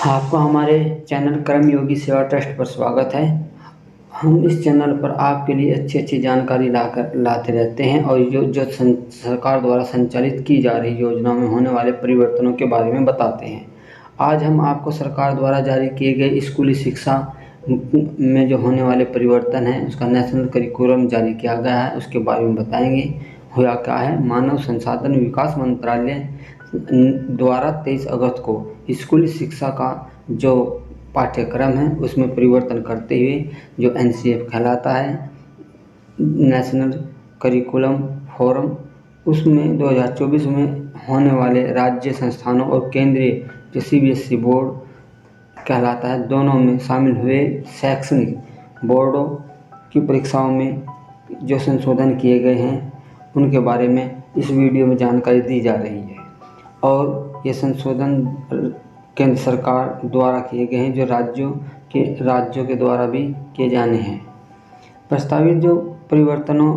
आपका हमारे चैनल कर्मयोगी सेवा ट्रस्ट पर स्वागत है। हम इस चैनल पर आपके लिए अच्छी अच्छी जानकारी लाते रहते हैं और जो सरकार द्वारा संचालित की जा रही योजनाओं में होने वाले परिवर्तनों के बारे में बताते हैं। आज हम आपको सरकार द्वारा जारी किए गए स्कूली शिक्षा में जो होने वाले परिवर्तन हैं उसका नेशनल करिकुलम जारी किया गया है उसके बारे में बताएंगे। हुआ क्या है, मानव संसाधन विकास मंत्रालय द्वारा 23 अगस्त को स्कूली शिक्षा का जो पाठ्यक्रम है उसमें परिवर्तन करते हुए जो NCF कहलाता है, नेशनल करिकुलम फोरम, उसमें 2024 में होने वाले राज्य संस्थानों और केंद्रीय जो CBSE बोर्ड कहलाता है, दोनों में शामिल हुए शैक्षणिक बोर्डों की परीक्षाओं में जो संशोधन किए गए हैं उनके बारे में इस वीडियो में जानकारी दी जा रही है। और ये संशोधन केंद्र सरकार द्वारा किए गए हैं जो राज्यों के द्वारा भी किए जाने हैं। प्रस्तावित जो परिवर्तनों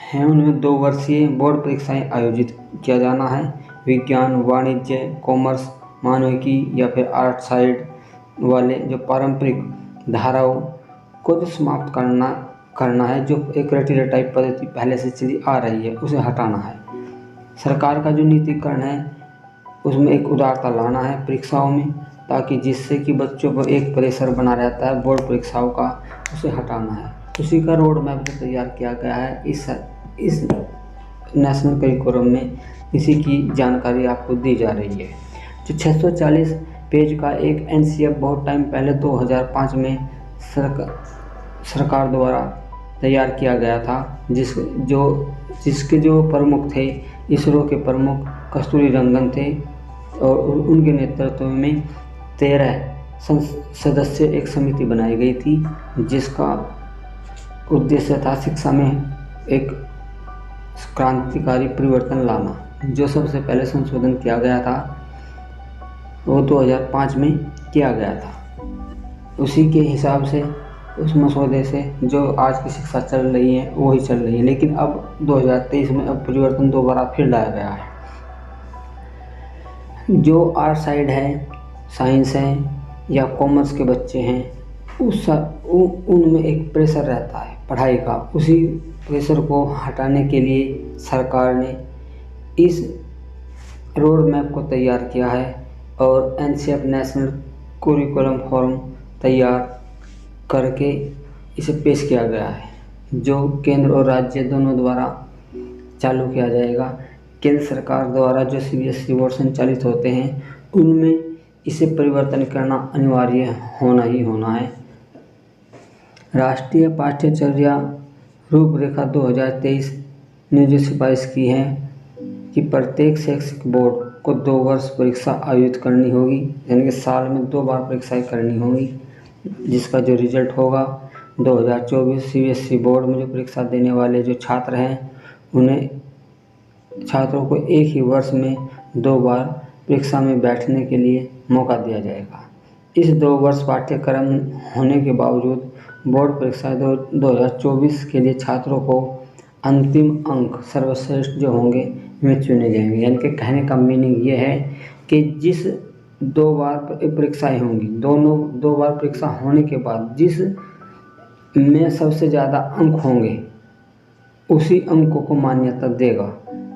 हैं उनमें 2 वर्षीय बोर्ड परीक्षाएं आयोजित किया जाना है। विज्ञान, वाणिज्य, कॉमर्स, मानविकी या फिर आर्ट साइड वाले जो पारंपरिक धाराओं को जो समाप्त करना है, जो एक रटीला टाइप पद्धति पहले से चली आ रही है उसे हटाना है। सरकार का जो नीतिकरण है उसमें एक उदारता लाना है परीक्षाओं में, ताकि जिससे कि बच्चों को एक प्रेशर बना रहता है बोर्ड परीक्षाओं का, उसे हटाना है। उसी का रोड मैप जो तैयार किया गया है इस नेशनल करिकुलम में, इसी की जानकारी आपको दी जा रही है। जो 640 पेज का एक NCF बहुत टाइम पहले 2005 में सरकार द्वारा तैयार किया गया था, जिसके जो प्रमुख थे इसरो के प्रमुख कस्तूरी रंगन थे और उनके नेतृत्व में 13 सदस्य एक समिति बनाई गई थी, जिसका उद्देश्य था शिक्षा में एक क्रांतिकारी परिवर्तन लाना। जो सबसे पहले संशोधन किया गया था वो 2005 में किया गया था। उसी के हिसाब से उस मसौदे से जो आज की शिक्षा चल रही है वही चल रही है, लेकिन अब 2023 में अब परिवर्तन दोबारा फिर लाया गया है। जो आर्ट साइड है, साइंस है या कॉमर्स के बच्चे हैं उनमें एक प्रेशर रहता है पढ़ाई का, उसी प्रेशर को हटाने के लिए सरकार ने इस रोड मैप को तैयार किया है और NCF नेशनल करिकुलम फॉर्म तैयार करके इसे पेश किया गया है, जो केंद्र और राज्य दोनों द्वारा चालू किया जाएगा। केंद्र सरकार द्वारा जो CBSE बोर्ड संचालित होते हैं उनमें इसे परिवर्तन करना अनिवार्य होना ही होना है। राष्ट्रीय पाठ्यचर्या रूपरेखा 2023 ने जो सिफारिश की है कि प्रत्येक शैक्षिक बोर्ड को 2 वर्ष परीक्षा आयोजित करनी होगी, यानी कि साल में 2 बार परीक्षाएं करनी होगी, जिसका जो रिजल्ट होगा 2024 CBSE बोर्ड में जो परीक्षा देने वाले जो छात्र हैं उन्हें छात्रों को एक ही वर्ष में 2 बार परीक्षा में बैठने के लिए मौका दिया जाएगा। इस 2 वर्ष पाठ्यक्रम होने के बावजूद बोर्ड परीक्षा 2024 के लिए छात्रों को अंतिम अंक सर्वश्रेष्ठ जो होंगे वे चुने जाएंगे। यानी कि कहने का मीनिंग ये है कि जिस 2 बार परीक्षाएं होंगी, दोनों 2 बार परीक्षा होने के बाद जिस में सबसे ज़्यादा अंक होंगे उसी अंकों को मान्यता देगा।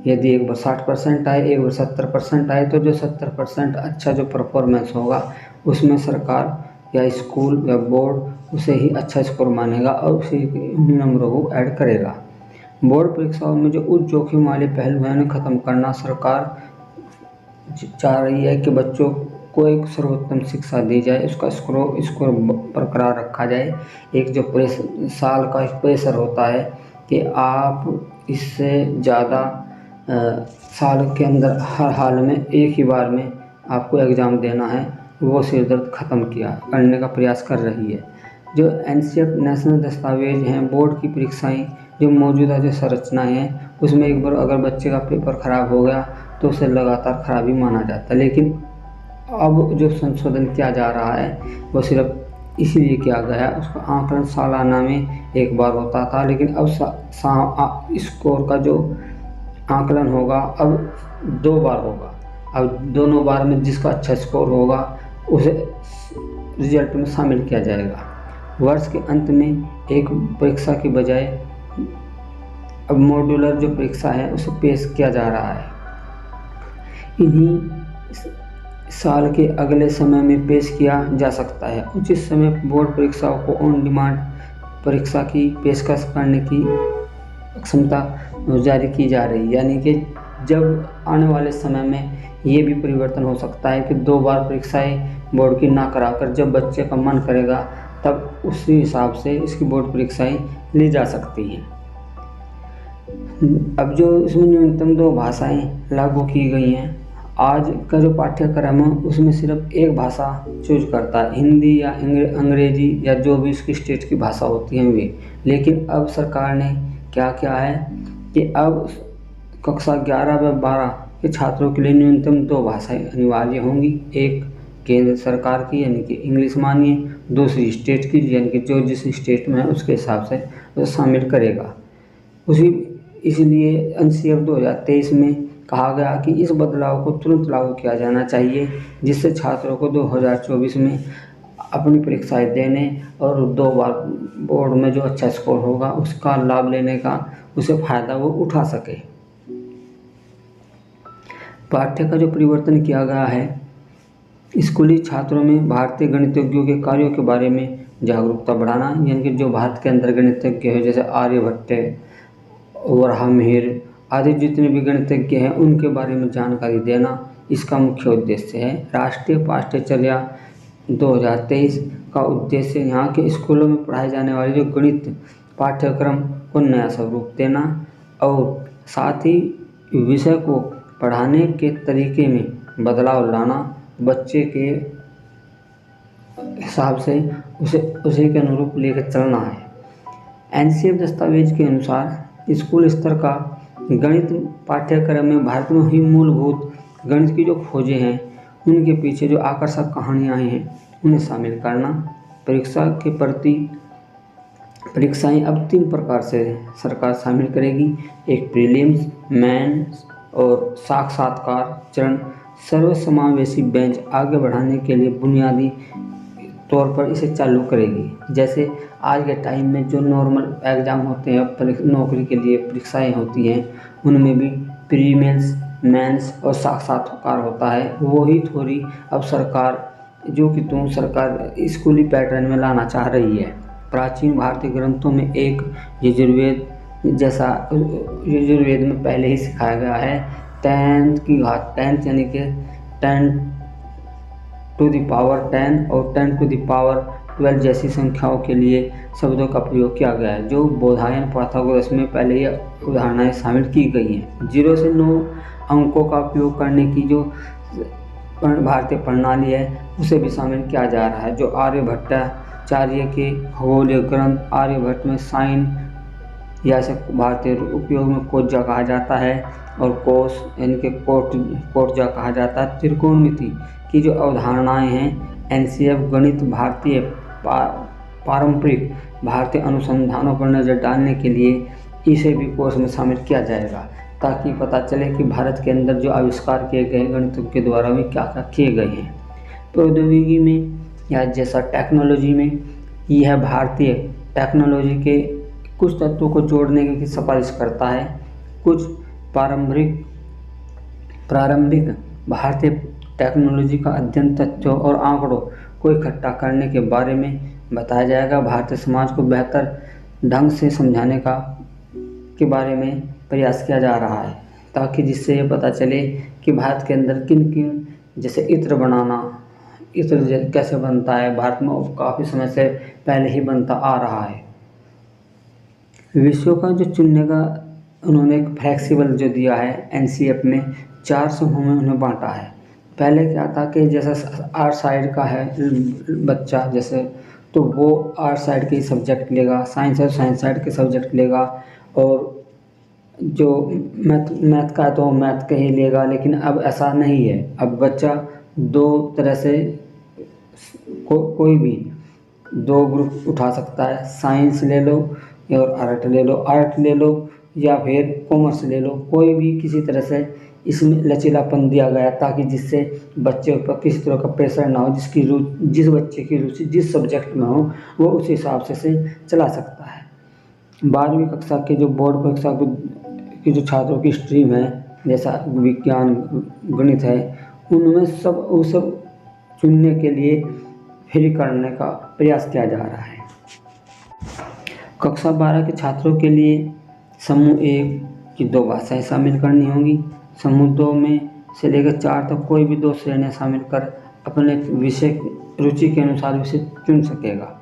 यदि एक बार 60% आए, एक बार 70% आए, तो जो 70% अच्छा जो परफॉर्मेंस होगा उसमें सरकार या स्कूल या बोर्ड उसे ही अच्छा स्कोर मानेगा और उसी नंबरों को ऐड करेगा। बोर्ड परीक्षाओं में जो उच्च जोखिम वाले पहलू हैं उन्हें ख़त्म करना सरकार चाह रही है कि बच्चों को एक सर्वोत्तम शिक्षा दी जाए, उसका स्कोर बरकरार रखा जाए। एक जो साल का एक प्रेशर होता है कि आप इससे ज़्यादा साल के अंदर हर हाल में एक ही बार में आपको एग्ज़ाम देना है, वो सिरदर्द ख़त्म करने का प्रयास कर रही है। जो NCF नेशनल दस्तावेज हैं, बोर्ड की परीक्षाएं जो मौजूदा जो संरचनाएँ हैं उसमें एक बार अगर बच्चे का पेपर ख़राब हो गया तो उसे लगातार खराबी माना जाता है, लेकिन अब जो संशोधन किया जा रहा है वो सिर्फ इसीलिए किया गया है। उसका आंकलन सालाना में एक बार होता था, लेकिन अब स्कोर का जो आंकलन होगा अब 2 बार होगा। अब दोनों बार में जिसका अच्छा स्कोर होगा उसे रिजल्ट में शामिल किया जाएगा। वर्ष के अंत में एक परीक्षा की बजाय अब मॉड्यूलर जो परीक्षा है उसे पेश किया जा रहा है। इन्हीं साल के अगले समय में पेश किया जा सकता है। उचित समय बोर्ड परीक्षाओं को ऑन डिमांड परीक्षा की पेशकश करने की क्षमता जारी की जा रही है, यानी कि जब आने वाले समय में ये भी परिवर्तन हो सकता है कि 2 बार परीक्षाएं बोर्ड की ना कराकर जब बच्चे का मन करेगा तब उसी हिसाब से इसकी बोर्ड परीक्षाएं ली जा सकती हैं। अब जो इसमें न्यूनतम 2 भाषाएं लागू की गई हैं, आज का जो पाठ्यक्रम है उसमें सिर्फ एक भाषा चूज करता है, हिंदी या अंग्रेजी या जो भी उसकी स्टेट की भाषा होती है वे। लेकिन अब सरकार ने क्या किया है कि अब कक्षा 11 व 12 के छात्रों के लिए न्यूनतम 2 भाषाएं अनिवार्य होंगी। एक केंद्र सरकार की यानी कि इंग्लिश मानिए, दूसरी स्टेट की यानी कि जो जिस स्टेट में है उसके हिसाब से उसे शामिल करेगा। इसलिए एनसीएफ 2023 में कहा गया कि इस बदलाव को तुरंत लागू किया जाना चाहिए, जिससे छात्रों को 2024 में अपनी परीक्षाएं देने और 2 बार बोर्ड में जो अच्छा स्कोर होगा उसका लाभ लेने का उसे फ़ायदा वो उठा सके। पाठ्य का जो परिवर्तन किया गया है, स्कूली छात्रों में भारतीय गणितज्ञों के कार्यों के बारे में जागरूकता बढ़ाना, यानी कि जो भारत के अंदर गणितज्ञ हैं जैसे आर्यभट्ट, वराहमिहिर आदि जितने भी गणितज्ञ हैं उनके बारे में जानकारी देना इसका मुख्य उद्देश्य है। राष्ट्रीय पाठ्यचर्या 2023 का उद्देश्य यहाँ के स्कूलों में पढ़ाए जाने वाले जो गणित पाठ्यक्रम को नया स्वरूप देना और साथ ही विषय को पढ़ाने के तरीके में बदलाव लाना, बच्चे के हिसाब से उसे के अनुरूप लेकर चलना है। एनसीएफ दस्तावेज के अनुसार स्कूल स्तर का गणित पाठ्यक्रम में भारत में हुई मूलभूत गणित की जो खोजें हैं उनके पीछे जो आकर्षक कहानियाँ हैं उन्हें शामिल करना। परीक्षा के प्रति परीक्षाएं अब 3 प्रकार से सरकार शामिल करेगी, एक प्रीलिम्स, मेंस और साक्षात्कार चरण। सर्वसमावेशी बेंच आगे बढ़ाने के लिए बुनियादी तौर पर इसे चालू करेगी। जैसे आज के टाइम में जो नॉर्मल एग्ज़ाम होते हैं, नौकरी के लिए परीक्षाएं होती हैं, उनमें भी प्रीलिम्स, मेंस और साक्षात्कार होता है। वही थोड़ी अब सरकार स्कूली पैटर्न में लाना चाह रही है। प्राचीन भारतीय ग्रंथों में एक यजुर्वेद में पहले ही सिखाया गया है 10 की घात 10 यानी कि 10 टू द पावर 10 और 10 टू द पावर 12 जैसी संख्याओं के लिए शब्दों का प्रयोग किया गया है, जो बोधायन पाइथागोरस में पहले ही उदाहरणाएं शामिल की गई हैं। 0 से 9 अंकों का उपयोग करने की जो भारतीय प्रणाली है उसे भी शामिल किया जा रहा है। जो आर्यभट्टाचार्य के खगोलीय ग्रंथ आर्यभट्ट में साइन या से भारतीय उपयोग में कोज्जा कहा जाता है और कोस यानी कि कोटजा कहा जाता है। त्रिकोणमिति की जो अवधारणाएं हैं एनसीएफ गणित भारतीय पारंपरिक भारतीय अनुसंधानों पर नज़र डालने के लिए इसे भी कोर्स में शामिल किया जाएगा, ताकि पता चले कि भारत के अंदर जो आविष्कार किए गए गणितज्ञों के द्वारा भी क्या क्या किए गए हैं। प्रौद्योगिकी में या जैसा टेक्नोलॉजी में यह भारतीय टेक्नोलॉजी के कुछ तत्वों को जोड़ने की सिफारिश करता है। कुछ प्रारंभिक भारतीय टेक्नोलॉजी का अध्ययन तथ्यों और आंकड़ों को इकट्ठा करने के बारे में बताया जाएगा। भारतीय समाज को बेहतर ढंग से समझाने के बारे में प्रयास किया जा रहा है, ताकि जिससे ये पता चले कि भारत के अंदर किन जैसे इत्र कैसे बनता है, भारत में काफ़ी समय से पहले ही बनता आ रहा है। विषयों का जो चुनने का उन्होंने एक फ्लेक्सिबल जो दिया है एनसीएफ में 4 समूह में उन्हें बांटा है। पहले क्या था कि जैसा आर्ट साइड का है बच्चा जैसे तो वो आर्ट साइड के सब्जेक्ट लेगा, साइंस है साइंस साइड के सब्जेक्ट लेगा, और जो मैथ का है तो मैथ का ही लेगा। लेकिन अब ऐसा नहीं है, अब बच्चा 2 तरह से कोई भी 2 ग्रुप उठा सकता है। साइंस ले लो और आर्ट ले लो या फिर कॉमर्स ले लो, कोई भी किसी तरह से इसमें लचीलापन दिया गया ताकि जिससे बच्चे पर किसी तरह का प्रेशर ना हो, जिस बच्चे की रुचि जिस सब्जेक्ट में हो वो उस हिसाब से चला सकता है। 12वीं कक्षा के जो बोर्ड परीक्षा की जो छात्रों की स्ट्रीम है, जैसा विज्ञान गणित है, उनमें वो सब चुनने के लिए फ्री करने का प्रयास किया जा रहा है। कक्षा 12 के छात्रों के लिए समूह 1 की 2 भाषाएं शामिल करनी होंगी। समूह 2 में से लेकर 4 तक कोई भी 2 श्रेणियाँ शामिल कर अपने विषय रुचि के अनुसार विषय चुन सकेगा।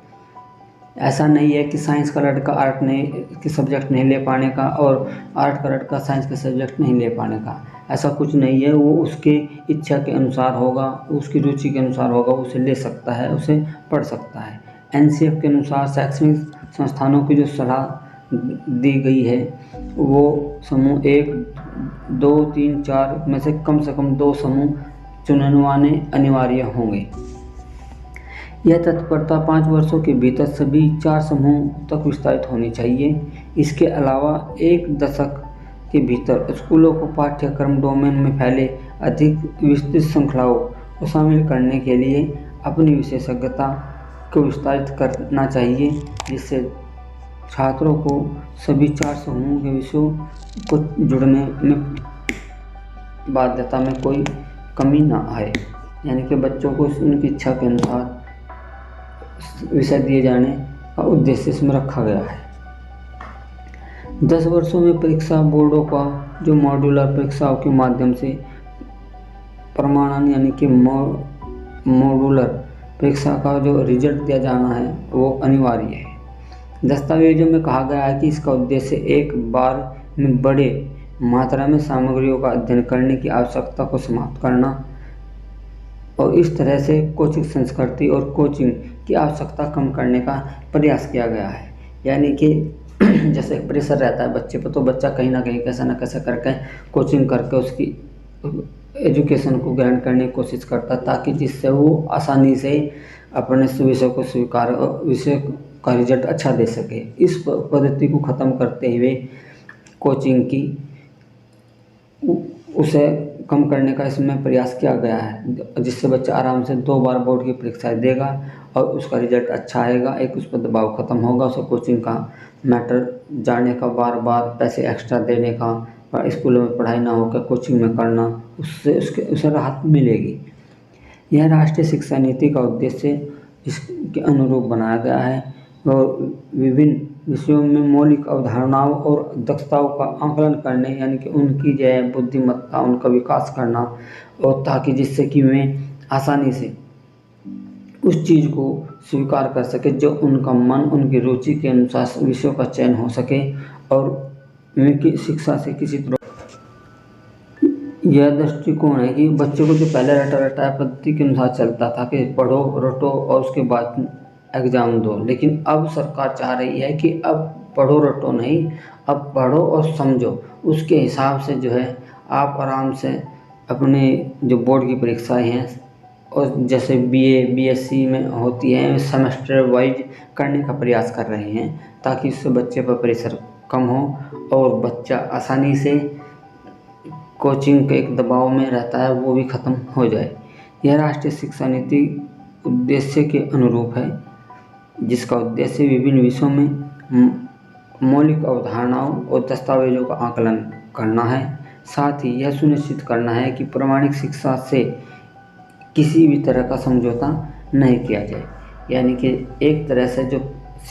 ऐसा नहीं है कि साइंस का लड़का आर्ट नहीं के सब्जेक्ट नहीं ले पाने का और आर्ट का लड़का साइंस का सब्जेक्ट नहीं ले पाने का, ऐसा कुछ नहीं है। वो उसके इच्छा के अनुसार होगा, उसकी रुचि के अनुसार होगा, उसे ले सकता है, उसे पढ़ सकता है। एनसीएफ के अनुसार शैक्षणिक संस्थानों की जो सलाह दी गई है वो समूह 1, 2, 3, 4 में से कम 2 समूह चुनवाने अनिवार्य होंगे। यह तत्परता 5 वर्षों के भीतर सभी 4 समूह तक विस्तारित होनी चाहिए। इसके अलावा 1 दशक के भीतर स्कूलों को पाठ्यक्रम डोमेन में फैले अधिक विस्तृत श्रृंखलाओं को शामिल करने के लिए अपनी विशेषज्ञता को विस्तारित करना चाहिए, जिससे छात्रों को सभी 4 समूह के विषयों को जुड़ने में बाध्यता में कोई कमी ना आए, यानी कि बच्चों को उनकी इच्छा के अनुसार विषय दिए जाने का उद्देश्य इसमें रखा गया है। 10 वर्षों में परीक्षा बोर्डों का जो मॉड्यूलर परीक्षाओं के माध्यम से प्रमाणन यानी कि मॉड्यूलर परीक्षा का जो रिजल्ट दिया जाना है वो अनिवार्य है। दस्तावेजों में कहा गया है कि इसका उद्देश्य एक बार में बड़े मात्रा में सामग्रियों का अध्ययन करने की आवश्यकता को समाप्त करना और इस तरह से कोचिंग संस्कृति और कोचिंग की आवश्यकता कम करने का प्रयास किया गया है। यानी कि जैसे प्रेशर रहता है बच्चे पर, तो बच्चा कहीं ना कहीं कैसा न कैसा करके कोचिंग करके उसकी एजुकेशन को ग्रहण करने की कोशिश करता है, ताकि जिससे वो आसानी से अपने विषय को स्वीकार विषय का रिजल्ट अच्छा दे सके। इस पद्धति को ख़त्म करते हुए कोचिंग की उसे कम करने का इसमें प्रयास किया गया है, जिससे बच्चा आराम से 2 बार बोर्ड की परीक्षाएं देगा और उसका रिजल्ट अच्छा आएगा। एक उस पर दबाव ख़त्म होगा, उसे कोचिंग का मैटर जाने का, बार बार पैसे एक्स्ट्रा देने का, स्कूलों में पढ़ाई ना होकर कोचिंग में करना, उसे राहत मिलेगी। यह राष्ट्रीय शिक्षा नीति का उद्देश्य इसके अनुरूप बनाया गया है और विभिन्न विषयों में मौलिक अवधारणाओं और दक्षताओं का आकलन करने यानी कि उनकी जो है बुद्धिमत्ता, उनका विकास करना, और ताकि जिससे कि वे आसानी से उस चीज़ को स्वीकार कर सके जो उनका मन, उनकी रुचि के अनुसार विषयों का चयन हो सके और उनकी शिक्षा से किसी तरह। यह दृष्टिकोण है कि बच्चों को जो पहले रटा पद्धति के अनुसार चलता था कि पढ़ो रटो और उसके बाद एग्ज़ाम दो, लेकिन अब सरकार चाह रही है कि अब पढ़ो रटो नहीं, अब पढ़ो और समझो, उसके हिसाब से जो है आप आराम से अपने जो बोर्ड की परीक्षाएं हैं और जैसे बीए बीएससी में होती हैं सेमेस्टर वाइज करने का प्रयास कर रहे हैं, ताकि उससे बच्चे पर प्रेशर कम हो और बच्चा आसानी से कोचिंग के एक दबाव में रहता है वो भी ख़त्म हो जाए। यह राष्ट्रीय शिक्षा नीति उद्देश्य के अनुरूप है, जिसका उद्देश्य विभिन्न विषयों में मौलिक अवधारणाओं और दस्तावेजों का आकलन करना है। साथ ही यह सुनिश्चित करना है कि प्रामाणिक शिक्षा से किसी भी तरह का समझौता नहीं किया जाए, यानी कि एक तरह से जो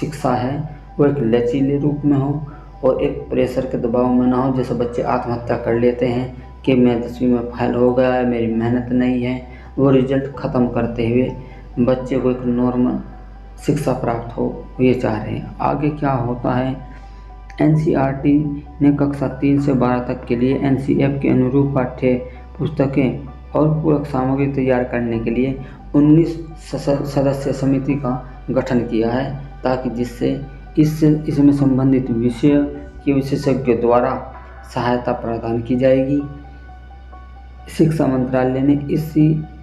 शिक्षा है वो एक लचीले रूप में हो और एक प्रेशर के दबाव में ना हो। जैसे बच्चे आत्महत्या कर लेते हैं कि मैं 10वीं में फेल हो गया है, मेरी मेहनत नहीं है, वो रिजल्ट ख़त्म करते हुए बच्चे को एक नॉर्मल शिक्षा प्राप्त हो, ये चाह रहे हैं। आगे क्या होता है, एनसीईआरटी ने कक्षा 3 से 12 तक के लिए एनसीएफ के अनुरूप पाठ्य पुस्तकें और पूरक सामग्री तैयार करने के लिए 19 सदस्य समिति का गठन किया है, ताकि जिससे इसमें संबंधित विषय के विशेषज्ञों द्वारा सहायता प्रदान की जाएगी। शिक्षा मंत्रालय ने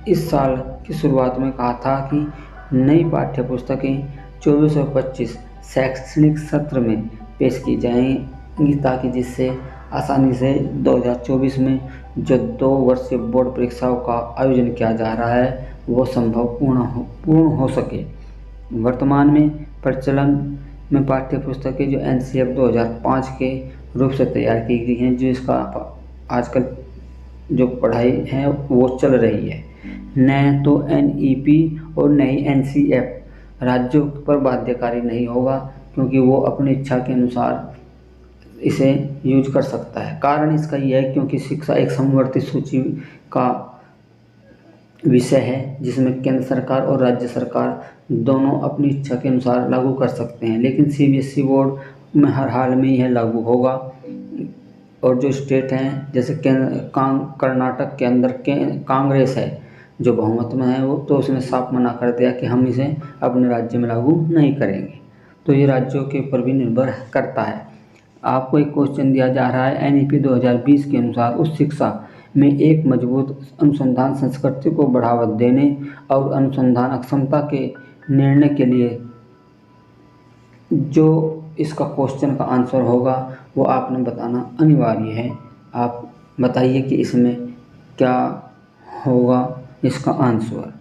इस साल की शुरुआत में कहा था कि नई पाठ्य पुस्तकें 24 और 25 शैक्षणिक सत्र में पेश की जाएंगी, ताकि जिससे आसानी से 2024 में जो 2 वर्षीय बोर्ड परीक्षाओं का आयोजन किया जा रहा है वो संभव पूर्ण हो सके। वर्तमान में प्रचलन में पाठ्य पुस्तकें जो NCF 2005 के रूप से तैयार की गई हैं, जो इसका आजकल जो पढ़ाई है वो चल रही है। न तो NEP और न ही NCF राज्यों पर बाध्यकारी नहीं होगा, क्योंकि वो अपनी इच्छा के अनुसार इसे यूज कर सकता है। कारण इसका यह है क्योंकि शिक्षा एक समवर्ती सूची का विषय है, जिसमें केंद्र सरकार और राज्य सरकार दोनों अपनी इच्छा के अनुसार लागू कर सकते हैं, लेकिन CBSE बोर्ड में हर हाल में यह लागू होगा। और जो स्टेट हैं जैसे कर्नाटक के अंदर कांग्रेस है जो बहुमत में है, वो तो उसने साफ मना कर दिया कि हम इसे अपने राज्य में लागू नहीं करेंगे। तो ये राज्यों के ऊपर भी निर्भर करता है। आपको एक क्वेश्चन दिया जा रहा है, NEP 2020 के अनुसार उच्च शिक्षा में एक मजबूत अनुसंधान संस्कृति को बढ़ावा देने और अनुसंधान अक्षमता के निर्णय के लिए जो इसका क्वेश्चन का आंसर होगा वो आपने बताना अनिवार्य है। आप बताइए कि इसमें क्या होगा इसका आंसर।